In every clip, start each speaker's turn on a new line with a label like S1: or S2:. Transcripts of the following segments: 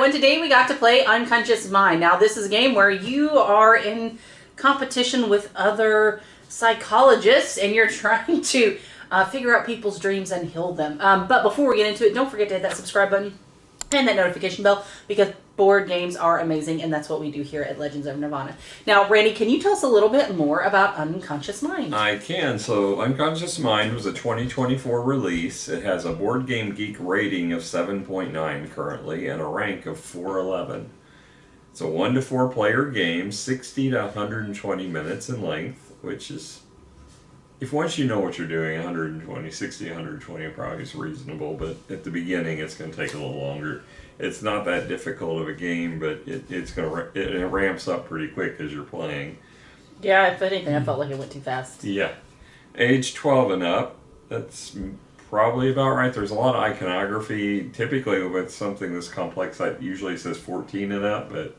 S1: and today we got to play Unconscious Mind. Now, this is a game where you are in competition with other psychologists, and you're trying to figure out people's dreams and heal them. But before we get into it, don't forget to hit that subscribe button and that notification bell, because board games are amazing, and that's what we do here at Legends of Nirvana. Now, Randy, can you tell us a little bit more about Unconscious Mind?
S2: I can. So, Unconscious Mind was a 2024 release. It has a Board Game Geek rating of 7.9 currently, and a rank of 411. It's a 1 to 4 player game, 60 to 120 minutes in length, which is, if once you know what you're doing, 60, 120 probably is reasonable, but at the beginning it's going to take a little longer. It's not that difficult of a game, but it ramps up pretty quick as you're playing.
S1: Yeah, if anything, I felt like it went too fast.
S2: Yeah. Age 12 and up, that's probably about right. There's a lot of iconography. Typically with something this complex, it usually says 14 and up, but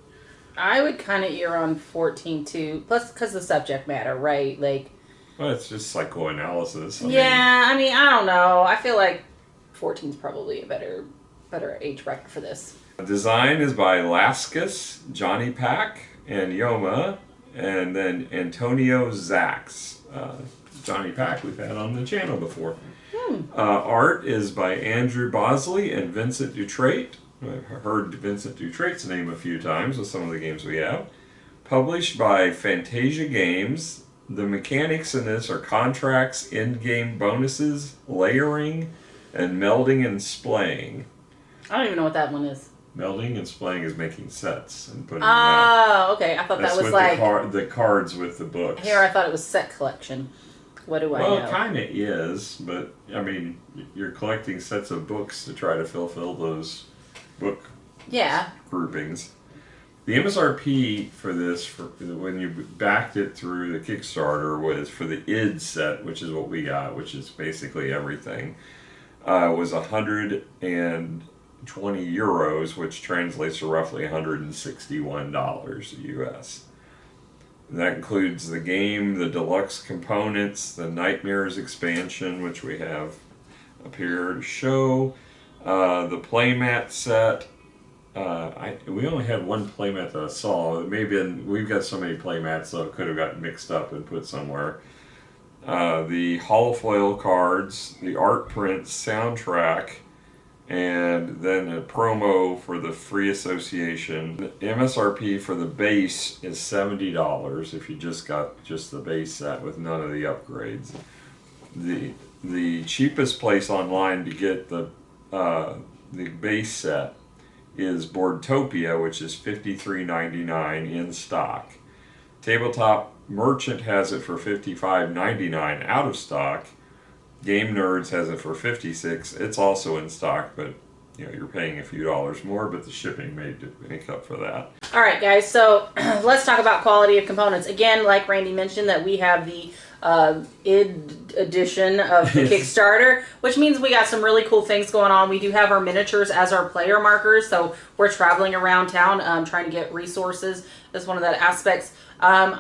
S1: I would kind of err on 14 too, plus because the subject matter, right? Like,
S2: well, it's just psychoanalysis.
S1: I mean, I don't know. I feel like 14 is probably a better age bracket for this.
S2: Design is by Laskus, Johnny Pack, and Yoma, and then Antonio Zax. Johnny Pack we've had on the channel before. Art is by Andrew Bosley and Vincent Dutrait. I've heard Vincent Dutrait's name a few times with some of the games we have. Published by Fantasia Games. The mechanics in this are contracts, in-game bonuses, layering, and melding and splaying.
S1: I don't even know what that one is.
S2: Melding and splaying is making sets and putting them out.
S1: Oh, okay. I thought
S2: That's
S1: that was
S2: with
S1: like
S2: the cards with the books.
S1: Here, I thought it was set collection. What do I know?
S2: Well, it kind of is, but I mean, you're collecting sets of books to try to fulfill those book groupings. The MSRP for this, when you backed it through the Kickstarter, was for the id set, which is what we got, which is basically everything, was 120 euros, which translates to roughly $161 US. And that includes the game, the deluxe components, the Nightmares expansion, which we have up here to show, the playmat set. We only had one playmat that I saw. We've got so many playmats, so it could have gotten mixed up and put somewhere. The holofoil cards, the art prints, soundtrack, and then a promo for the free association. The MSRP for the base is $70 if you just got just the base set with none of the upgrades. The cheapest place online to get the base set is Boardtopia, which is $53.99 in stock. Tabletop Merchant has it for $55.99 out of stock. Game Nerds has it for $56. It's also in stock, but you're paying a few dollars more, but the shipping may make up for that.
S1: All right, guys. So let's talk about quality of components. Again, like Randy mentioned, that we have the id edition of the Kickstarter, which means we got some really cool things going on. We do have our miniatures as our player markers, so we're traveling around town trying to get resources. That's one of the aspects.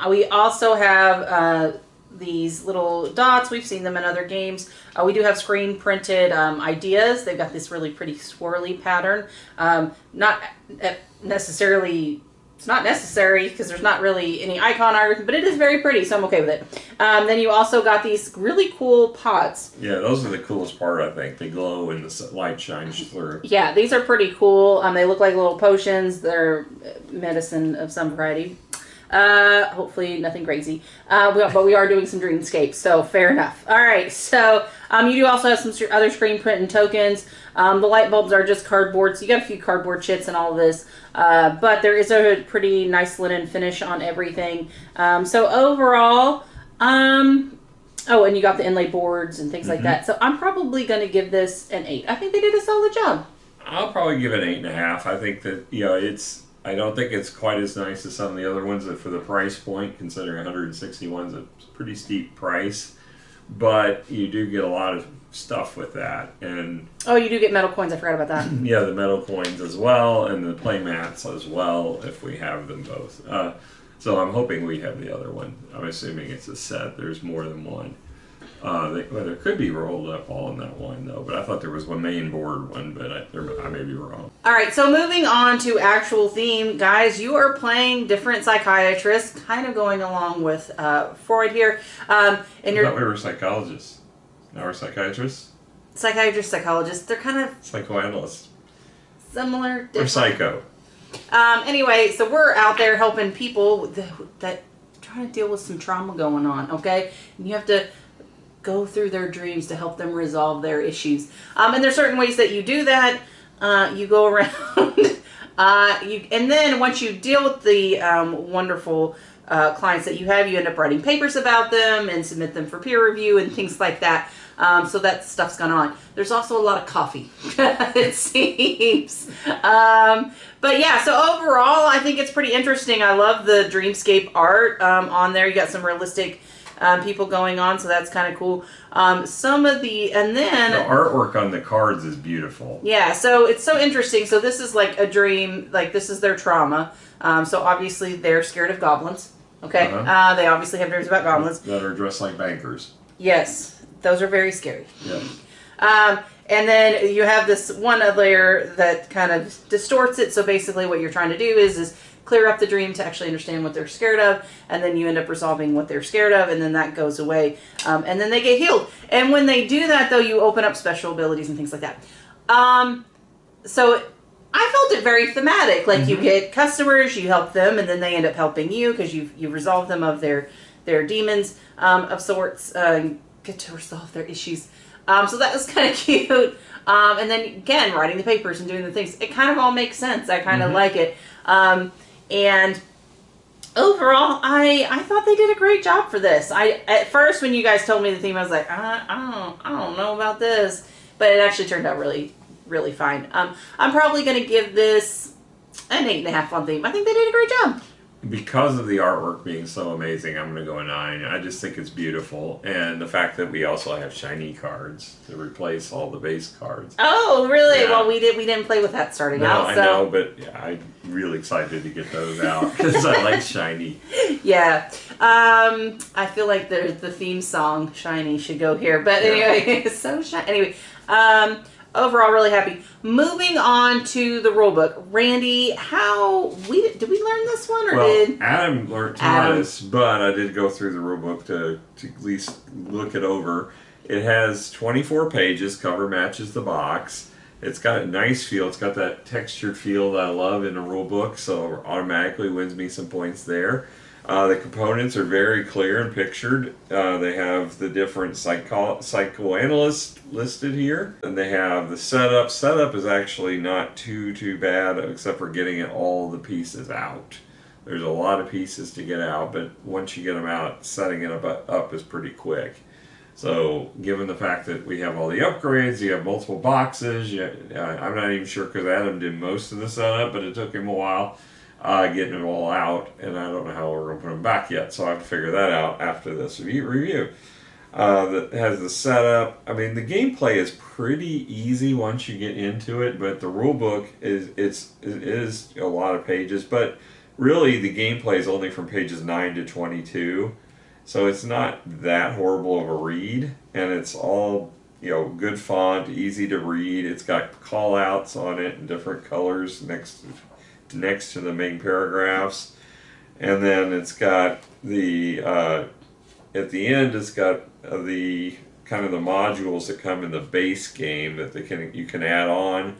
S1: We also have these little dots. We've seen them in other games. We do have screen printed ideas. They've got this really pretty swirly pattern. Not necessarily, it's not necessary because there's not really any icon art, but it is very pretty, so I'm okay with it. Then you also got these really cool pots.
S2: Yeah, those are the coolest part, I think. They glow when the light shines through.
S1: Yeah, these are pretty cool. They look like little potions. They're medicine of some variety. Hopefully nothing crazy. But we are doing some dreamscapes, so fair enough. All right, so you do also have some other screen print and tokens. The light bulbs are just cardboard, so you got a few cardboard chits and all of this. But there is a pretty nice linen finish on everything. So overall, oh, and you got the inlay boards and things like that. So I'm probably going to give this an 8. I think they did a solid job.
S2: I'll probably give it an 8.5. I think that, I don't think it's quite as nice as some of the other ones that for the price point, considering 161 is a pretty steep price, but you do get a lot of stuff with that. And
S1: oh, you do get metal coins. I forgot about that.
S2: Yeah, the metal coins as well, and the play mats as well, if we have them both. So I'm hoping we have the other one. I'm assuming it's a set. There's more than one. Well, there could be rolled up all in that one though, but I thought there was one main board one, but I may be wrong.
S1: All right, so moving on to actual theme, guys, you are playing different psychiatrists, kind of going along with Freud here. And
S2: I
S1: you're
S2: thought we were psychologists. Now we're psychiatrists?
S1: psychologists. They're kind of
S2: Psychoanalysts.
S1: similar.
S2: Or
S1: Different.
S2: psycho.
S1: Anyway, so we're out there helping people that trying to deal with some trauma going on, okay? And you have to go through their dreams to help them resolve their issues. And there's certain ways that you do that. You go around, and then once you deal with the wonderful clients that you end up writing papers about them and submit them for peer review and things like that. So that stuff's gone on. There's also a lot of coffee, it seems. But yeah, so overall, I think it's pretty interesting. I love the dreamscape art on there. You got some realistic people going on, so that's kind of cool. Some of the, and then...
S2: The artwork on the cards is beautiful.
S1: Yeah, so it's so interesting. So this is like a dream, like this is their trauma. So obviously they're scared of goblins. Okay?
S2: Uh-huh.
S1: They obviously have dreams about goblins.
S2: That are dressed like bankers.
S1: Yes. Those are very scary.
S2: Yeah.
S1: And then you have this one layer that kind of distorts it. So basically what you're trying to do is clear up the dream to actually understand what they're scared of. And then you end up resolving what they're scared of. And then that goes away. And then they get healed. And when they do that, though, you open up special abilities and things like that. So I felt it very thematic. Like you get customers, you help them, and then they end up helping you because you've resolved them of their demons of sorts. Get to resolve their issues. So that was kind of cute. And then again, writing the papers and doing the things, it kind of all makes sense. I kind of like it. And overall, I thought they did a great job for this. At first, when you guys told me the theme, I was like, I don't know about this, but it actually turned out really, really fine. I'm probably going to give this an 8.5 on theme. I think they did a great job.
S2: Because of the artwork being so amazing, I'm going to go a 9. I just think it's beautiful. And the fact that we also have shiny cards to replace all the base cards.
S1: Oh, really?
S2: Yeah.
S1: Well, we didn't play with that starting out. So.
S2: I know, but yeah, I'm really excited to get those out because I like shiny.
S1: Yeah. I feel like the theme song, Shiny, should go here. But anyway, it's so shiny. Anyway, overall, really happy. Moving on to the rule book. Randy, did we learn this one, or did
S2: Adam taught us, but I did go through the rule book to at least look it over. It has 24 pages. Cover matches the box. It's got a nice feel. It's got that textured feel that I love in a rule book, so automatically wins me some points there. The components are very clear and pictured. They have the different psychoanalysts listed here. And they have the setup. Setup is actually not too bad, except for getting all the pieces out. There's a lot of pieces to get out, but once you get them out, setting it up is pretty quick. So given the fact that we have all the upgrades, you have multiple boxes, I'm not even sure because Adam did most of the setup, but it took him a while. Getting it all out, and I don't know how we're going to put them back yet, so I have to figure that out after this review. That has the setup. I mean, the gameplay is pretty easy once you get into it, but the rule book is a lot of pages, but really the gameplay is only from pages 9 to 22, so it's not that horrible of a read, and it's all good font, easy to read. It's got call outs on it in different colors next to the main paragraphs, and then it's got the at the end it's got the kind of the modules that come in the base game that you can add on.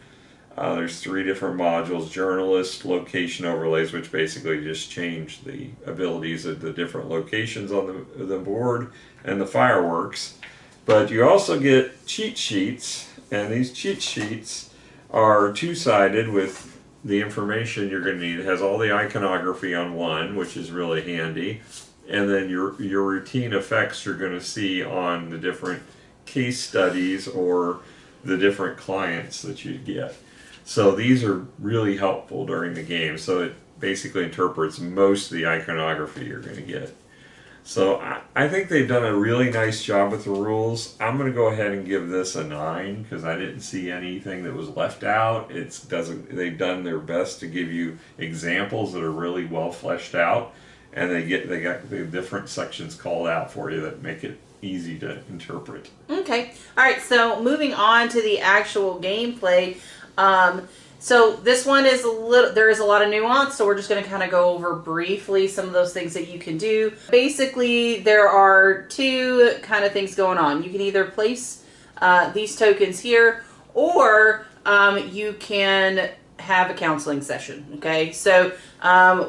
S2: There's 3 different modules: journalist, location overlays, which basically just change the abilities of the different locations on the board, and the fireworks. But you also get cheat sheets, and these cheat sheets are 2-sided with the information you're going to need. It has all the iconography on one, which is really handy, and then your routine effects you're going to see on the different case studies or the different clients that you get. So these are really helpful during the game. So it basically interprets most of the iconography you're going to get. So I think they've done a really nice job with the rules. I'm going to go ahead and give this a 9 because I didn't see anything that was left out. They've done their best to give you examples that are really well fleshed out, and they got the different sections called out for you that make it easy to interpret.
S1: Okay. All right. So moving on to the actual gameplay. So this one is there is a lot of nuance, so we're just going to kind of go over briefly some of those things that you can do. Basically, there are two kind of things going on. You can either place these tokens here, or you can have a counseling session. Okay, so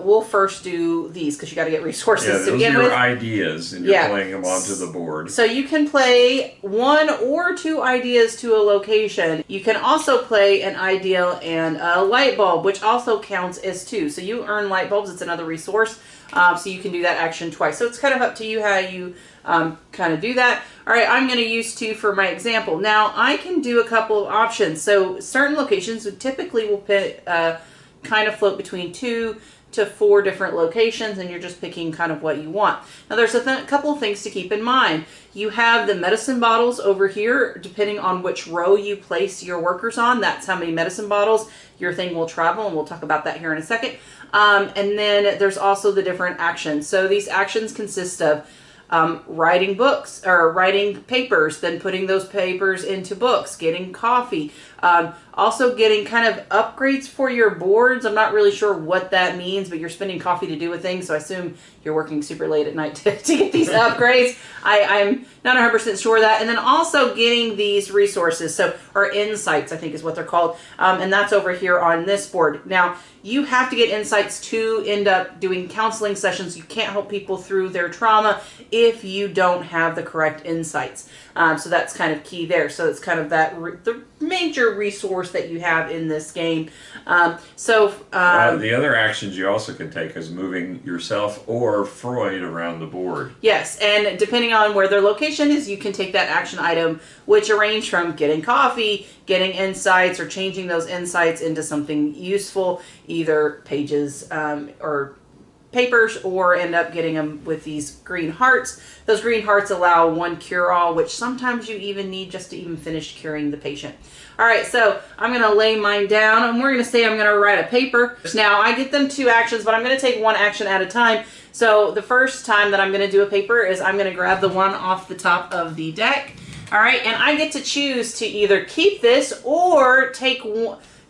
S1: we'll first do these because you got to get resources
S2: Yeah,
S1: to
S2: those
S1: begin
S2: are your
S1: with.
S2: ideas, and you're playing them onto the board.
S1: So you can play 1 or 2 ideas to a location. You can also play an idea and a light bulb, which also counts as 2. So you earn light bulbs. It's another resource. So you can do that action twice. So it's kind of up to you how you kind of do that. All right, I'm going to use 2 for my example. Now, I can do a couple of options. So certain locations typically will kind of float between 2 to 4 different locations, and you're just picking kind of what you want. Now, there's a couple of things to keep in mind. You have the medicine bottles over here. Depending on which row you place your workers on, that's how many medicine bottles your thing will travel, and we'll talk about that here in a second. And then there's also the different actions. So these actions consist of writing books or writing papers, then putting those papers into books, getting coffee, also getting kind of upgrades for your boards. I'm not really sure what that means, but you're spending coffee to do with things, so I assume you're working super late at night to get these upgrades. I'm not 100% sure of that. And then also getting these resources, or insights, I think is what they're called, and that's over here on this board. Now, you have to get insights to end up doing counseling sessions. You can't help people through their trauma if you don't have the correct insights. So that's kind of key there. So it's kind of the major resource that you have in this game. The
S2: other actions you also can take is moving yourself or Freud around the board.
S1: Yes, and depending on where their location is, you can take that action item, which range from getting coffee, getting insights, or changing those insights into something useful, either pages or papers, or end up getting them with these green hearts. Those green hearts allow 1 cure-all, which sometimes you even need just to even finish curing the patient. All right, so I'm going to lay mine down, and we're going to say I'm going to write a paper. Now, I get them 2 actions, but I'm going to take 1 action at a time. So the first time that I'm going to do a paper is I'm going to grab the one off the top of the deck. All right, and I get to choose to either keep this or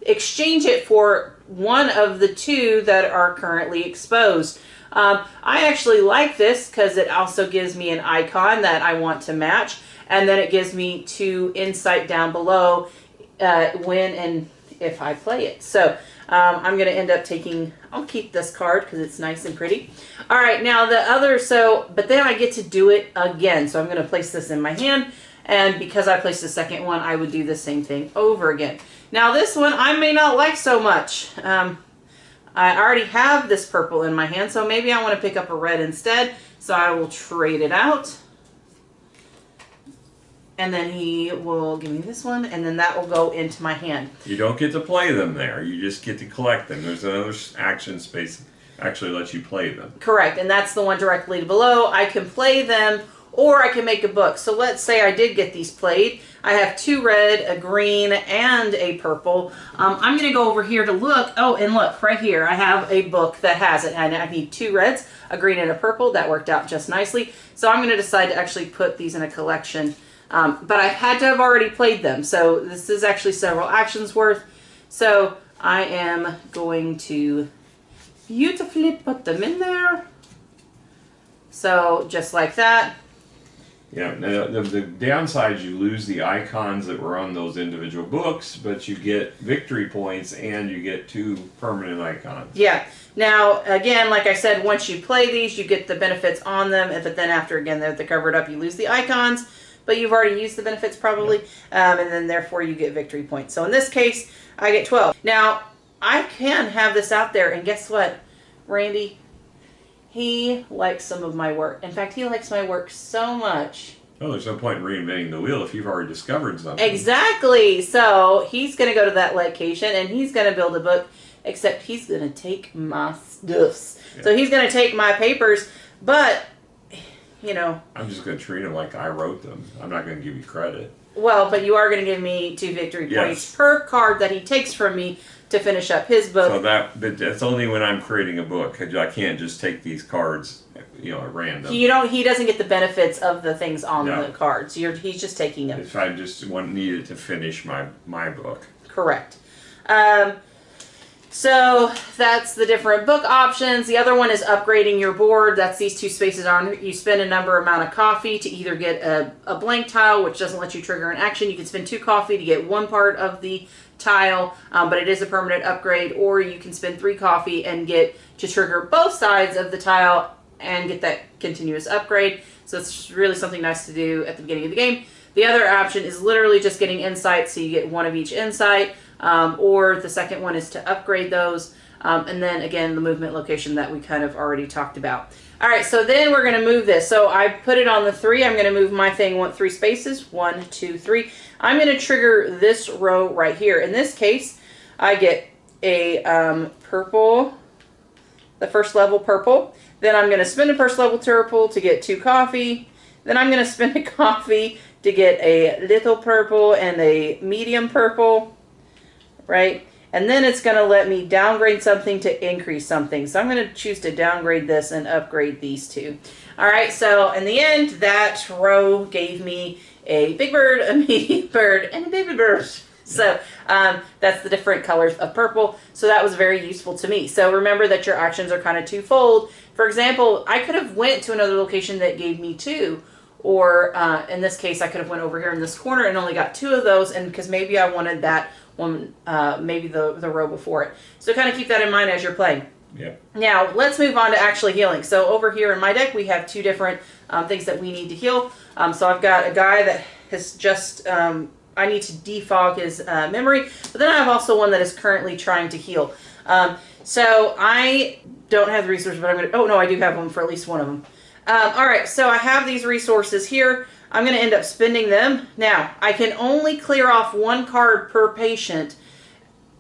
S1: exchange it for one of the 2 that are currently exposed. I actually like this because it also gives me an icon that I want to match, and then it gives me 2 insight down below when and if I play it. So I'm going to end up I'll keep this card because it's nice and pretty. All right, now but then I get to do it again. So I'm going to place this in my hand, and because I placed the second one, I would do the same thing over again. Now this one I may not like so much. I already have this purple in my hand, so maybe I want to pick up a red instead. So I will trade it out. And then he will give me this one, and then that will go into my hand.
S2: You don't get to play them there. You just get to collect them. There's another action space actually lets you play them.
S1: Correct, and that's the one directly below. I can play them, or I can make a book. So let's say I did get these played. I have 2 red, a green, and a purple. I'm going to go over here to look. Oh, and look, right here, I have a book that has it. And I need 2 reds, a green, and a purple. That worked out just nicely. So I'm going to decide to actually put these in a collection. But I've had to have already played them. So this is actually several actions worth. So I am going to beautifully put them in there. So just like that.
S2: Yeah, the downside is you lose the icons that were on those individual books, but you get victory points and you get 2 permanent icons.
S1: Yeah. Now, again, like I said, once you play these, you get the benefits on them, but then after, again, they're covered up, you lose the icons, but you've already used the benefits probably, and then therefore you get victory points. So in this case, I get 12. Now, I can have this out there, and guess what, Randy? He likes some of my work. In fact, he likes my work so much.
S2: Oh, there's no point in reinventing the wheel if you've already discovered something.
S1: Exactly. So he's going to go to that location and he's going to build a book, except he's going to take my stuffs. Yeah. So he's going to take my papers, but, you know.
S2: I'm just going to treat him like I wrote them. I'm not going to give you credit.
S1: Well, but you are going to give me 2 victory points per card that he takes from me to finish up his book.
S2: So that's only when I'm creating a book. I can't just take these cards at random.
S1: He doesn't get the benefits of the things on
S2: No.
S1: the cards. He's just taking them.
S2: If I just needed to finish my book.
S1: Correct. So that's the different book options. The other one is upgrading your board. That's these two spaces on. You spend a number amount of coffee to either get a blank tile, which doesn't let you trigger an action. You can spend 2 coffee to get one part of the tile, but it is a permanent upgrade. Or you can spend 3 coffee and get to trigger both sides of the tile and get that continuous upgrade. So it's just really something nice to do at the beginning of the game. The other option is literally just getting insight, so you get 1 of each insight. Or the second one is to upgrade those. And then again, the movement location that we kind of already talked about. All right, so then we're going to move this. So I put it on the 3. I'm going to move my thing 3 spaces. 1, 2, 3. I'm going to trigger this row right here. In this case, I get a purple, the first level purple. Then I'm going to spend a first level purple to get 2 coffee. Then I'm going to spend a coffee to get a little purple and a medium purple. Right? And then it's going to let me downgrade something to increase something. So I'm going to choose to downgrade this and upgrade these 2. All right, so in the end, that row gave me a big bird, a medium bird, and a baby bird. So that's the different colors of purple. So that was very useful to me. So remember that your actions are kind of twofold. For example, I could have went to another location that gave me 2. Or in this case, I could have went over here in this corner and only got 2 of those. And because maybe I wanted that one, maybe the row before it. So kind of keep that in mind as you're playing.
S2: Yeah.
S1: Now, let's move on to actually healing. So over here in my deck, we have 2 different things that we need to heal. So I've got a guy that has just, I need to defog his memory. But then I have also one that is currently trying to heal. So I don't have the resources, but I'm going to, oh no, I do have one for at least one of them. All right, so I have these resources here. I'm going to end up spending them. Now, I can only clear off 1 card per patient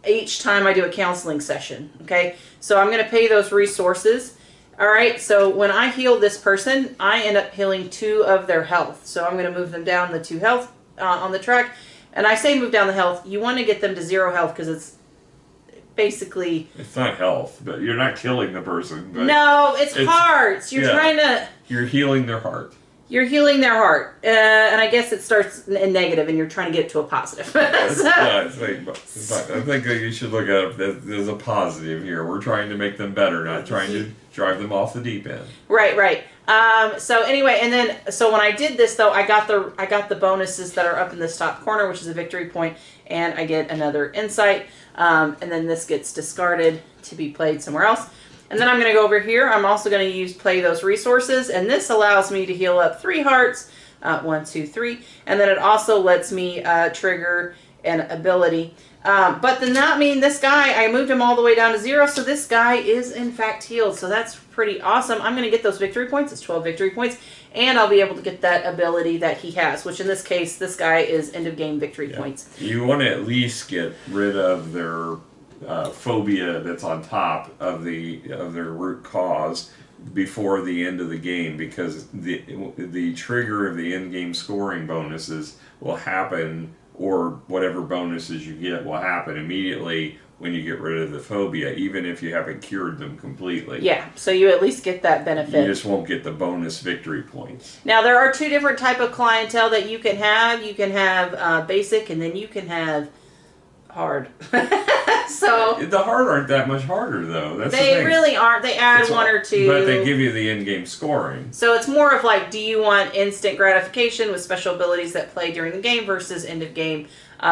S1: each time I do a counseling session, okay? So I'm going to pay those resources. All right, so when I heal this person, I end up healing 2 of their health. So I'm going to move them down the 2 health on the track. And I say move down the health. You want to get them to 0 health because it's basically...
S2: It's not health, but you're not killing the person. But
S1: no, it's hearts. You're trying to...
S2: You're healing their heart.
S1: You're healing their heart. And I guess it starts in negative and you're trying to get it to a positive.
S2: I think that you should look at it as a positive here. We're trying to make them better, not trying to drive them off the deep end.
S1: Right. So anyway, and then so when I did this though, I got the bonuses that are up in this top corner, which is a victory point, and I get another insight. And then this gets discarded to be played somewhere else. And then I'm going to go over here. I'm also going to play those resources, and this allows me to heal up 3 hearts. 1, 2, 3, and then it also lets me trigger an ability. But does not mean this guy, I moved him all the way down to 0, so this guy is in fact healed. So that's pretty awesome. I'm going to get those victory points. It's 12 victory points, and I'll be able to get that ability that he has, which in this case, this guy is end of game victory points.
S2: You want to at least get rid of their phobia that's on top of their root cause before the end of the game, because the trigger of the end game scoring bonuses will happen, or whatever bonuses you get will happen immediately when you get rid of the phobia, even if you haven't cured them completely.
S1: Yeah, so you at least get that benefit.
S2: You just won't get the bonus victory points.
S1: Now there are 2 different type of clientele that you can have. You can have basic, and then you can have hard. So
S2: the hard aren't that much harder though. That's
S1: they
S2: the thing.
S1: really aren't. They add 1 or 2,
S2: but they give you the in-game scoring.
S1: So it's more of like, do you want instant gratification with special abilities that play during the game versus end of game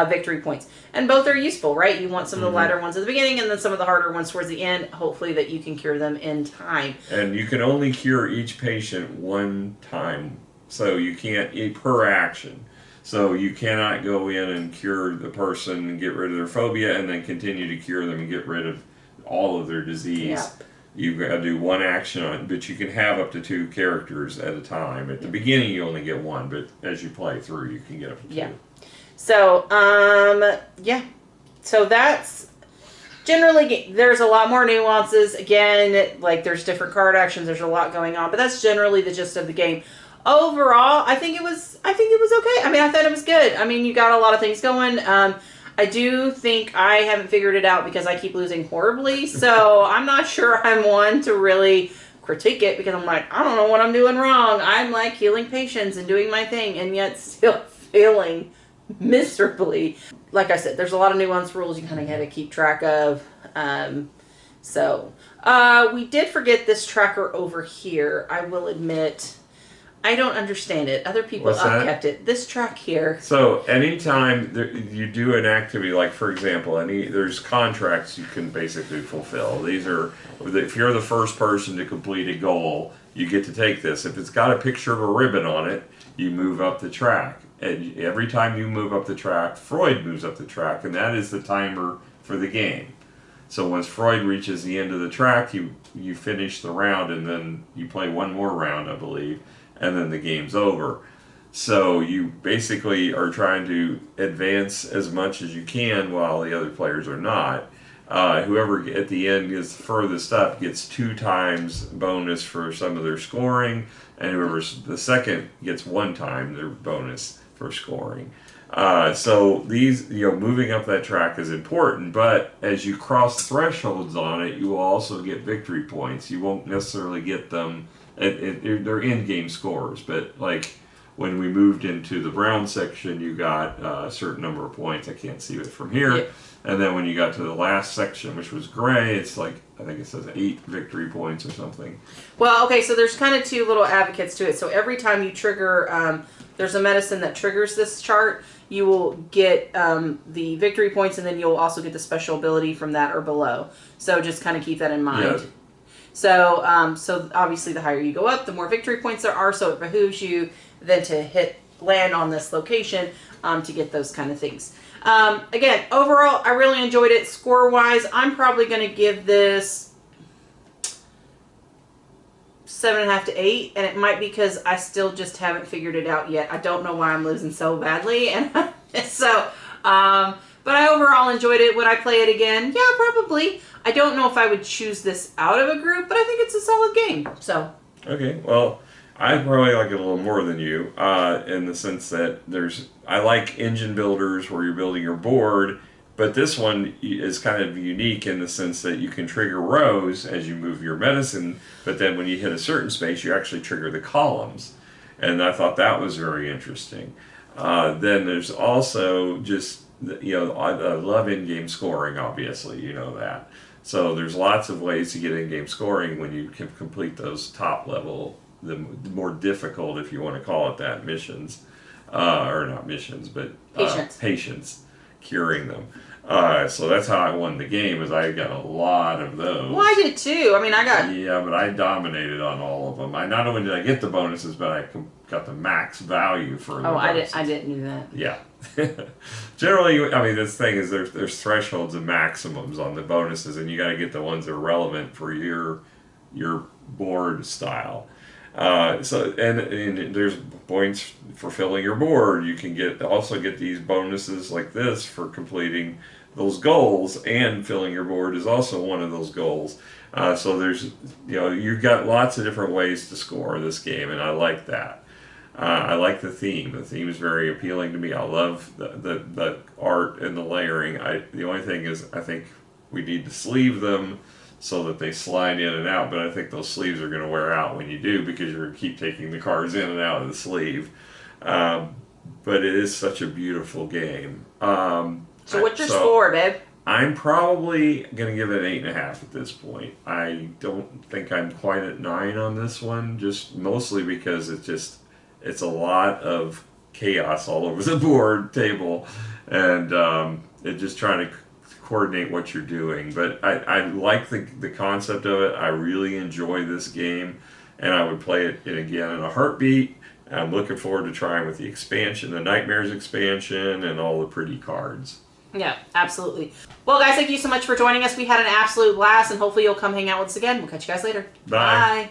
S1: victory points? And both are useful, right? You want some of the lighter ones at the beginning, and then some of the harder ones towards the end. Hopefully that you can cure them in time.
S2: And you can only cure each patient 1 time, so you can't per action. So you cannot go in and cure the person and get rid of their phobia and then continue to cure them and get rid of all of their disease. Yep. You've got to do 1 action on it, but you can have up to 2 characters at a time. At the beginning you only get 1, but as you play through you can get up to 2.
S1: Yeah. So, yeah. So that's generally, there's a lot more nuances. Again, like there's different card actions, there's a lot going on, but that's generally the gist of the game. Overall, I think it was okay. I mean, I thought it was good. I mean, you got a lot of things going. I do think I haven't figured it out because I keep losing horribly. So I'm not sure I'm one to really critique it because I'm like, I don't know what I'm doing wrong. I'm like healing patients and doing my thing, and yet still failing miserably. Like I said, there's a lot of nuanced rules you kind of have to keep track of. We did forget this tracker over here. I will admit, I don't understand it. Other people kept it. This track here.
S2: So anytime you do an activity, like for example, there's contracts you can basically fulfill. These are, if you're the first person to complete a goal, you get to take this. If it's got a picture of a ribbon on it, you move up the track. And every time you move up the track, Freud moves up the track, and that is the timer for the game. So once Freud reaches the end of the track, you finish the round, and then you play one more round, I believe, and then the game's over. So you basically are trying to advance as much as you can while the other players are not. Whoever at the end is furthest up gets 2 times bonus for some of their scoring, and whoever's the second gets 1 time their bonus for scoring. So these, moving up that track is important, but as you cross thresholds on it, you will also get victory points. You won't necessarily get them, they're in-game scores, but like when we moved into the brown section, you got a certain number of points. I can't see it from here. Yep. And then when you got to the last section, which was gray, it's like, I think it says 8 victory points or something.
S1: Well, okay, so there's kind of 2 little advocates to it. So every time you trigger, there's a medicine that triggers this chart, you will get the victory points, and then you'll also get the special ability from that or below. So just kind of keep that in mind. Yeah. So obviously the higher you go up, the more victory points there are, so it behooves you then to land on this location to get those kind of things. Again, overall, I really enjoyed it. Score-wise, I'm probably going to give this 7.5 to 8, and it might be because I still just haven't figured it out yet. I don't know why I'm losing so badly, and but I overall enjoyed it. Would I play it again? Yeah, probably. I don't know if I would choose this out of a group, but I think it's a solid game. So.
S2: Okay, well, I probably like it a little more than you, in the sense that I like engine builders where you're building your board, but this one is kind of unique in the sense that you can trigger rows as you move your medicine, but then when you hit a certain space, you actually trigger the columns. And I thought that was very interesting. Then there's also just, I love in-game scoring, obviously, you know that. So there's lots of ways to get in-game scoring when you can complete those top level, the more difficult, if you want to call it that, missions. Or not missions, but patients, curing them. So that's how I won the game, is I got a lot of those.
S1: Well, I did too. I mean,
S2: Yeah, but I dominated on all of them. Not only did I get the bonuses, but I got the max value for the bonuses.
S1: I didn't do that.
S2: Yeah. Generally, I mean, this thing is there's thresholds and maximums on the bonuses, and you got to get the ones that are relevant for your board style. So there's points for filling your board. You can also get these bonuses like this for completing those goals, and filling your board is also one of those goals. So there's, you've got lots of different ways to score this game, and I like that. I like the theme. The theme is very appealing to me. I love the art and the layering. The only thing is, I think we need to sleeve them so that they slide in and out, but I think those sleeves are going to wear out when you do, because you're going to keep taking the cards in and out of the sleeve. But it is such a beautiful game.
S1: So what's your score, babe?
S2: I'm probably going to give it 8.5 at this point. I don't think I'm quite at 9 on this one, just mostly because it's a lot of chaos all over the board table, and it just trying to coordinate what you're doing. But I like the concept of it. I really enjoy this game, and I would play it again in a heartbeat. I'm looking forward to trying with the expansion, the Nightmares expansion, and all the pretty cards.
S1: Yeah, absolutely. Well, guys, thank you so much for joining us. We had an absolute blast, and hopefully you'll come hang out with us again. We'll catch you guys later.
S2: Bye.
S1: Bye.